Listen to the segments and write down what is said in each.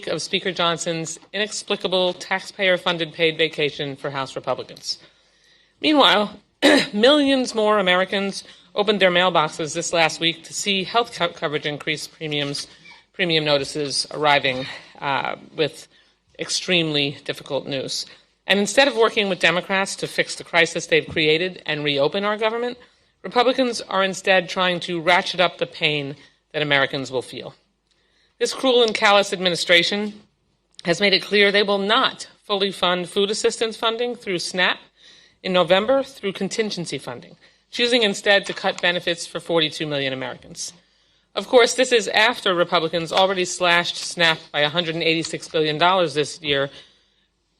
week of Speaker Johnson's inexplicable taxpayer-funded paid vacation for House Republicans. Meanwhile, millions more Americans opened their mailboxes this last week to see health coverage increase premium notices arriving with extremely difficult news. And instead of working with Democrats to fix the crisis they've created and reopen our government, Republicans are instead trying to ratchet up the pain that Americans will feel. This cruel and callous administration has made it clear they will not fully fund food assistance funding through SNAP in November through contingency funding, choosing instead to cut benefits for 42 million Americans. Of course, this is after Republicans already slashed SNAP by $186 billion this year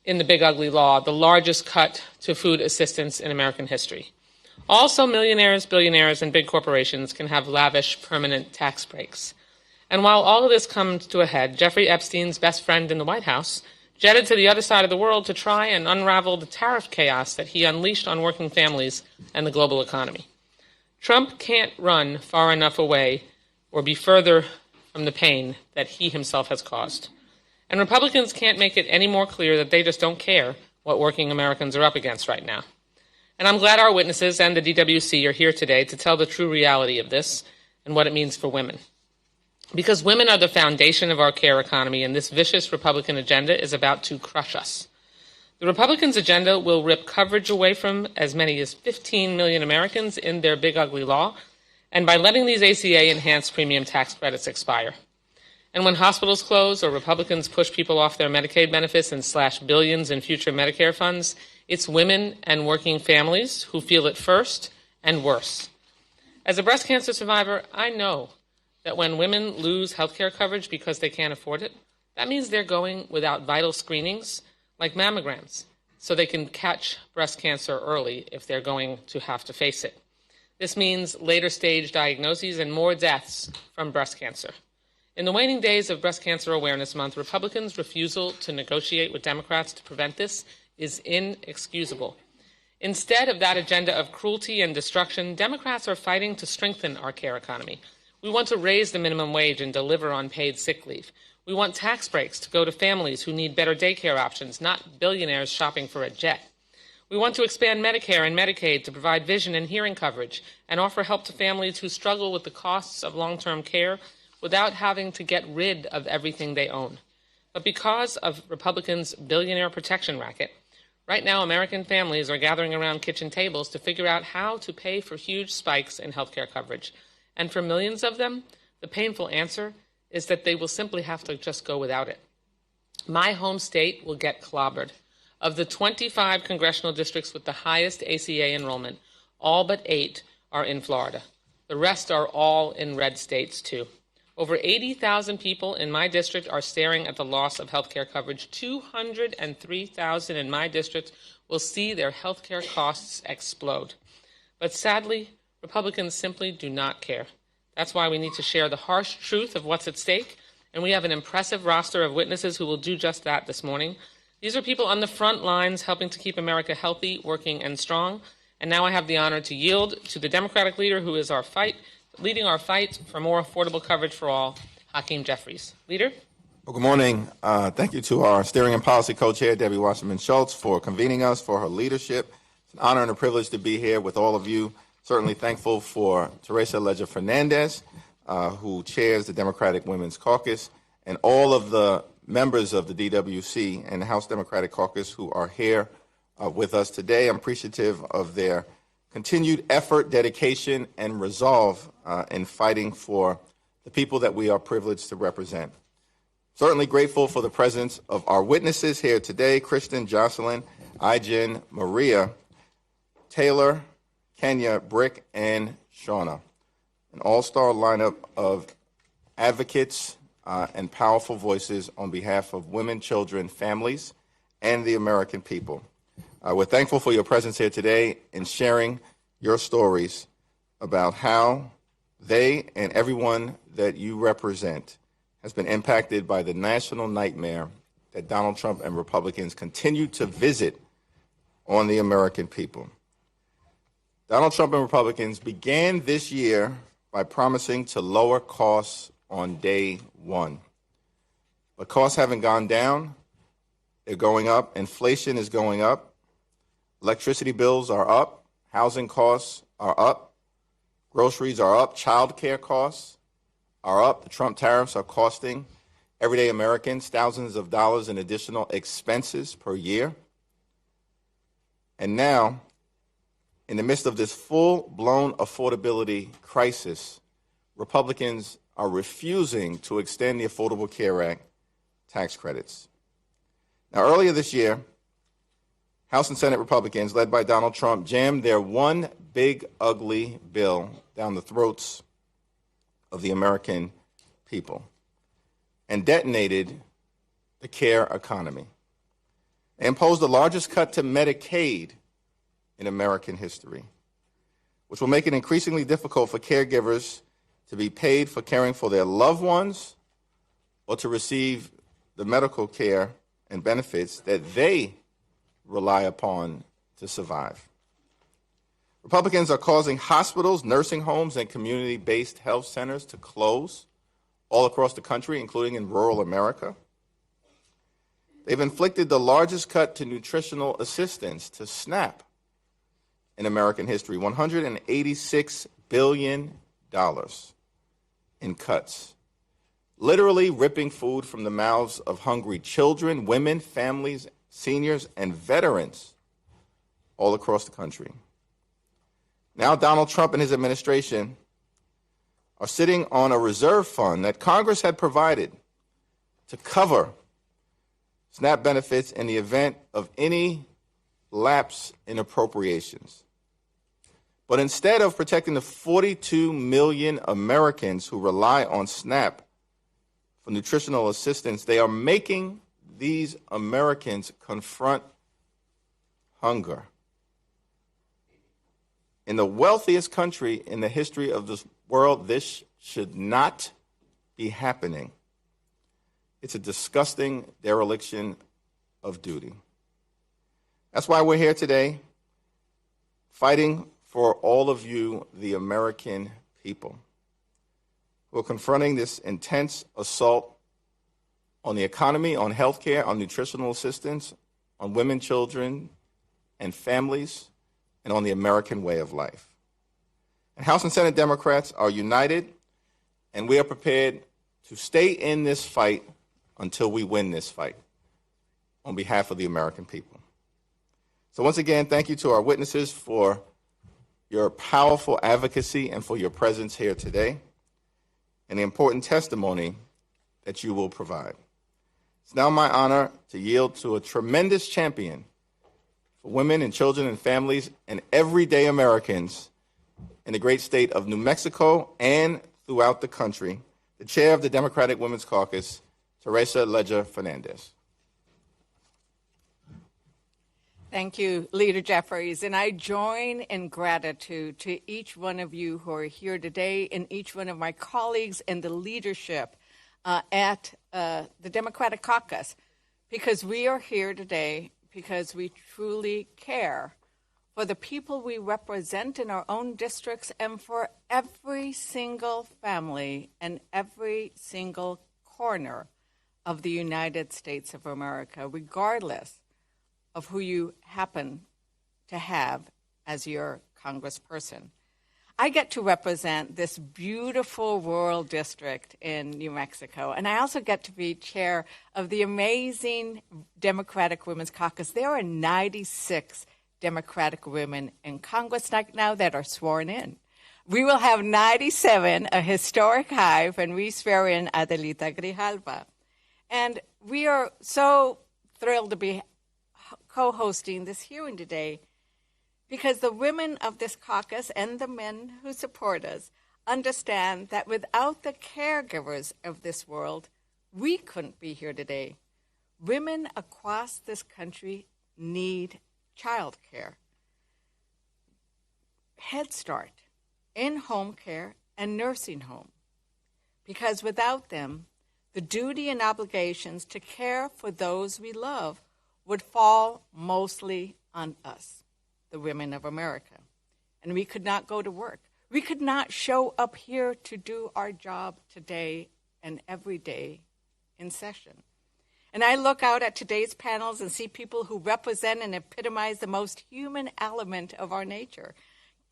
in the Big Ugly Law, the largest cut to food assistance in American history. Also, millionaires, billionaires, and big corporations can have lavish permanent tax breaks. And while all of this comes to a head, Jeffrey Epstein's best friend in the White House jetted to the other side of the world to try and unravel the tariff chaos that he unleashed on working families and the global economy. Trump can't run far enough away or be further from the pain that he himself has caused. And Republicans can't make it any more clear that they just don't care what working Americans are up against right now. And I'm glad our witnesses and the DWC are here today to tell the true reality of this and what it means for women. Because women are the foundation of our care economy, and this vicious Republican agenda is about to crush us. The Republicans' agenda will rip coverage away from as many as 15 million Americans in their Big Ugly Law, and by letting these ACA-enhanced premium tax credits expire. And when hospitals close or Republicans push people off their Medicaid benefits and slash billions in future Medicare funds, it's women and working families who feel it first and worse. As a breast cancer survivor, I know that when women lose health care coverage because they can't afford it, that means they're going without vital screenings like mammograms, so they can catch breast cancer early if they're going to have to face it. This means later stage diagnoses and more deaths from breast cancer. In the waning days of Breast Cancer Awareness Month, Republicans' refusal to negotiate with Democrats to prevent this is inexcusable. Instead of that agenda of cruelty and destruction, Democrats are fighting to strengthen our care economy. We want to raise the minimum wage and deliver on paid sick leave. We want tax breaks to go to families who need better daycare options, not billionaires shopping for a jet. We want to expand Medicare and Medicaid to provide vision and hearing coverage and offer help to families who struggle with the costs of long-term care without having to get rid of everything they own. But because of Republicans' billionaire protection racket, right now American families are gathering around kitchen tables to figure out how to pay for huge spikes in health care coverage. And for millions of them, the painful answer is that they will simply have to just go without it. My home state will get clobbered. Of the 25 congressional districts with the highest ACA enrollment, all but 8 are in Florida. The rest are all in red states, too. Over 80,000 people in my district are staring at the loss of health care coverage. 203,000 in my district will see their health care costs explode. But sadly, Republicans simply do not care. That's why we need to share the harsh truth of what's at stake, and we have an impressive roster of witnesses who will do just that this morning. These are people on the front lines helping to keep America healthy, working, and strong. And now I have the honor to yield to the Democratic leader who is leading our fight for more affordable coverage for all, Hakeem Jeffries. Leader? Well, good morning. Thank you to our steering and policy co-chair, Debbie Wasserman Schultz, for convening us, for her leadership. It's an honor and a privilege to be here with all of you. Certainly thankful for Teresa Leger-Fernandez, who chairs the Democratic Women's Caucus, and all of the members of the DWC and the House Democratic Caucus who are here with us today. I'm appreciative of their continued effort, dedication, and resolve in fighting for the people that we are privileged to represent. Certainly grateful for the presence of our witnesses here today: Kristen, Jocelyn, Ijin, Maria, Taylor, Kenya, Brick, and Shauna. An all-star lineup of advocates and powerful voices on behalf of women, children, families, and the American people. We're thankful for your presence here today in sharing your stories about how they and everyone that you represent has been impacted by the national nightmare that Donald Trump and Republicans continue to visit on the American people. Donald Trump and Republicans began this year by promising to lower costs on day one. But costs haven't gone down. They're going up. Inflation is going up. Electricity bills are up. Housing costs are up. Groceries are up. Child care costs are up. The Trump tariffs are costing everyday Americans thousands of dollars in additional expenses per year. And now, in the midst of this full-blown affordability crisis, Republicans are refusing to extend the Affordable Care Act tax credits. Now, earlier this year, House and Senate Republicans, led by Donald Trump, jammed their one big, ugly bill down the throats of the American people and detonated the care economy. They imposed the largest cut to Medicaid in American history, which will make it increasingly difficult for caregivers to be paid for caring for their loved ones or to receive the medical care and benefits that they rely upon to survive. Republicans are causing hospitals, nursing homes, and community-based health centers to close all across the country, including in rural America. They've inflicted the largest cut to nutritional assistance, to SNAP, in American history, $186 billion in cuts, literally ripping food from the mouths of hungry children, women, families, seniors, and veterans all across the country. Now Donald Trump and his administration are sitting on a reserve fund that Congress had provided to cover SNAP benefits in the event of any lapse in appropriations. But instead of protecting the 42 million Americans who rely on SNAP for nutritional assistance, they are making these Americans confront hunger. In the wealthiest country in the history of this world, this should not be happening. It's a disgusting dereliction of duty. That's why we're here today, fighting for all of you, the American people, who are confronting this intense assault on the economy, on health care, on nutritional assistance, on women, children, and families, and on the American way of life. And House and Senate Democrats are united, and we are prepared to stay in this fight until we win this fight on behalf of the American people. So once again, thank you to our witnesses for your powerful advocacy and for your presence here today and the important testimony that you will provide. It's now my honor to yield to a tremendous champion for women and children and families and everyday Americans in the great state of New Mexico and throughout the country, the chair of the Democratic Women's Caucus, Teresa Leger Fernandez. Thank you, Leader Jeffries. And I join in gratitude to each one of you who are here today and each one of my colleagues and the leadership at the Democratic Caucus, because we are here today because we truly care for the people we represent in our own districts and for every single family and every single corner of the United States of America, regardless of who you happen to have as your congressperson. I get to represent this beautiful rural district in New Mexico, and I also get to be chair of the amazing Democratic Women's Caucus. There are 96 Democratic women in Congress right now that are sworn in. We will have 97, a historic high, when we swear in Adelita Grijalva. And we are so thrilled to be co-hosting this hearing today because the women of this caucus and the men who support us understand that without the caregivers of this world, we couldn't be here today. Women across this country need child care, Head Start, in-home care, and nursing home. Because without them, the duty and obligations to care for those we love would fall mostly on us, the women of America. And we could not go to work. We could not show up here to do our job today and every day in session. And I look out at today's panels and see people who represent and epitomize the most human element of our nature.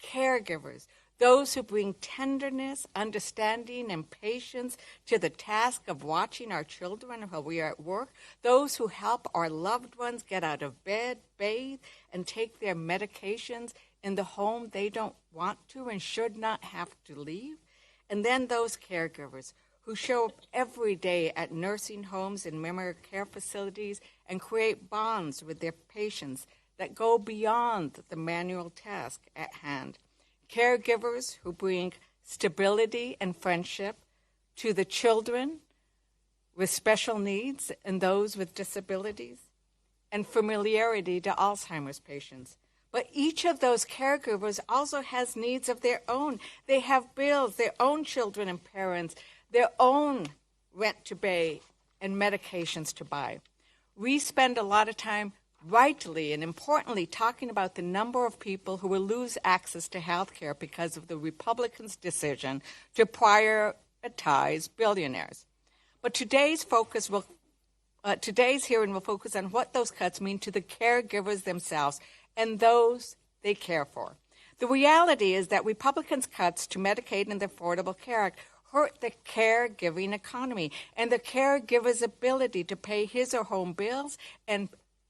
Caregivers, those who bring tenderness, understanding, and patience to the task of watching our children while we are at work, those who help our loved ones get out of bed, bathe, and take their medications in the home they don't want to and should not have to leave, and then those caregivers who show up every day at nursing homes and memory care facilities and create bonds with their patients that go beyond the manual task at hand. Caregivers who bring stability and friendship to the children with special needs and those with disabilities, and familiarity to Alzheimer's patients. But each of those caregivers also has needs of their own. They have bills, their own children and parents, their own rent to pay and medications to buy. We spend a lot of time rightly and importantly talking about the number of people who will lose access to health care because of the Republicans' decision to prioritize billionaires. But today's hearing will focus on what those cuts mean to the caregivers themselves and those they care for. The reality is that Republicans' cuts to Medicaid and the Affordable Care Act hurt the caregiving economy and the caregiver's ability to pay his or her bills and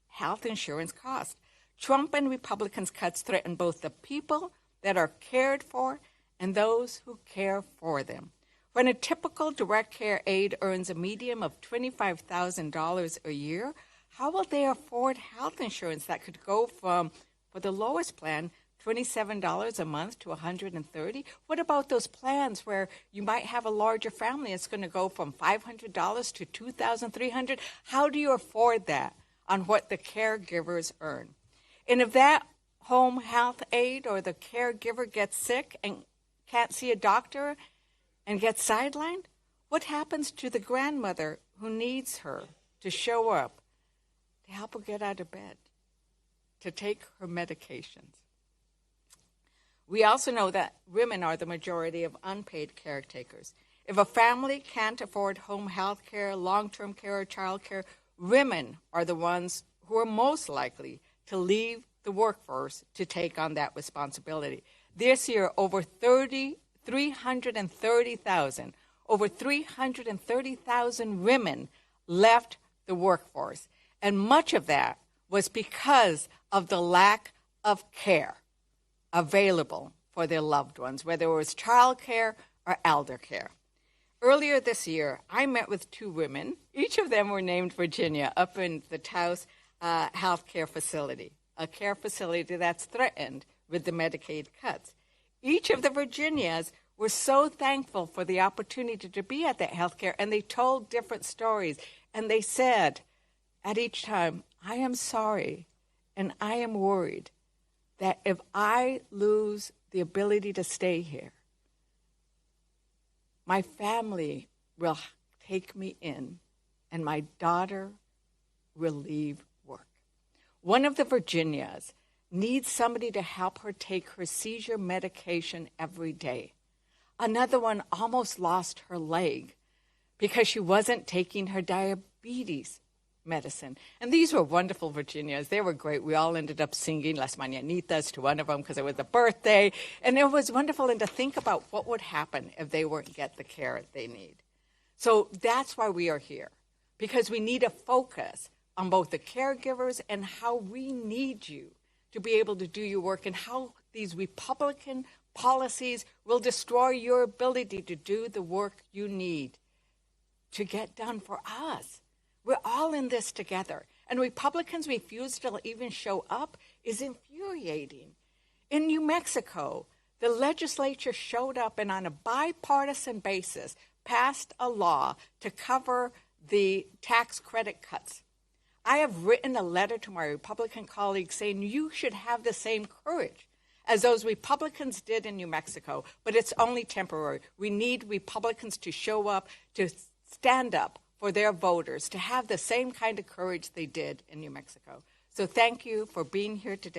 health insurance costs. Trump and Republicans' cuts threaten both the people that are cared for and those who care for them. When a typical direct care aide earns a median of $25,000 a year, how will they afford health insurance that could go from, for the lowest plan, $27 a month to $130? What about those plans where you might have a larger family? It's going to go from $500 to $2,300. How do you afford that on what the caregivers earn? And if that home health aide or the caregiver gets sick and can't see a doctor and gets sidelined, what happens to the grandmother who needs her to show up, to help her get out of bed, to take her medications? We also know that women are the majority of unpaid caretakers. If a family can't afford home health care, long-term care, or child care, women are the ones who are most likely to leave the workforce to take on that responsibility. This year, over 330,000 women left the workforce. And much of that was because of the lack of care available for their loved ones, whether it was child care or elder care. Earlier this year, I met with two women. Each of them were named Virginia, up in the Taos Health Care Facility, a care facility that's threatened with the Medicaid cuts. Each of the Virginias were so thankful for the opportunity to be at that health care, and they told different stories. And they said at each time, I am sorry and I am worried that if I lose the ability to stay here, my family will take me in and my daughter will leave work. One of the Virginias needs somebody to help her take her seizure medication every day. Another one almost lost her leg because she wasn't taking her diabetes medicine. And these were wonderful Virginias. They were great. We all ended up singing Las Mañanitas to one of them because it was a birthday. And it was wonderful, and to think about what would happen if they weren't get the care they need. So that's why we are here, because we need a focus on both the caregivers and how we need you to be able to do your work, and how these Republican policies will destroy your ability to do the work you need to get done for us. We're all in this together. And Republicans' refusal to even show up is infuriating. In New Mexico, the legislature showed up and on a bipartisan basis passed a law to cover the tax credit cuts. I have written a letter to my Republican colleagues saying you should have the same courage as those Republicans did in New Mexico, but it's only temporary. We need Republicans to show up, to stand up for their voters, to have the same kind of courage they did in New Mexico. So thank you for being here today.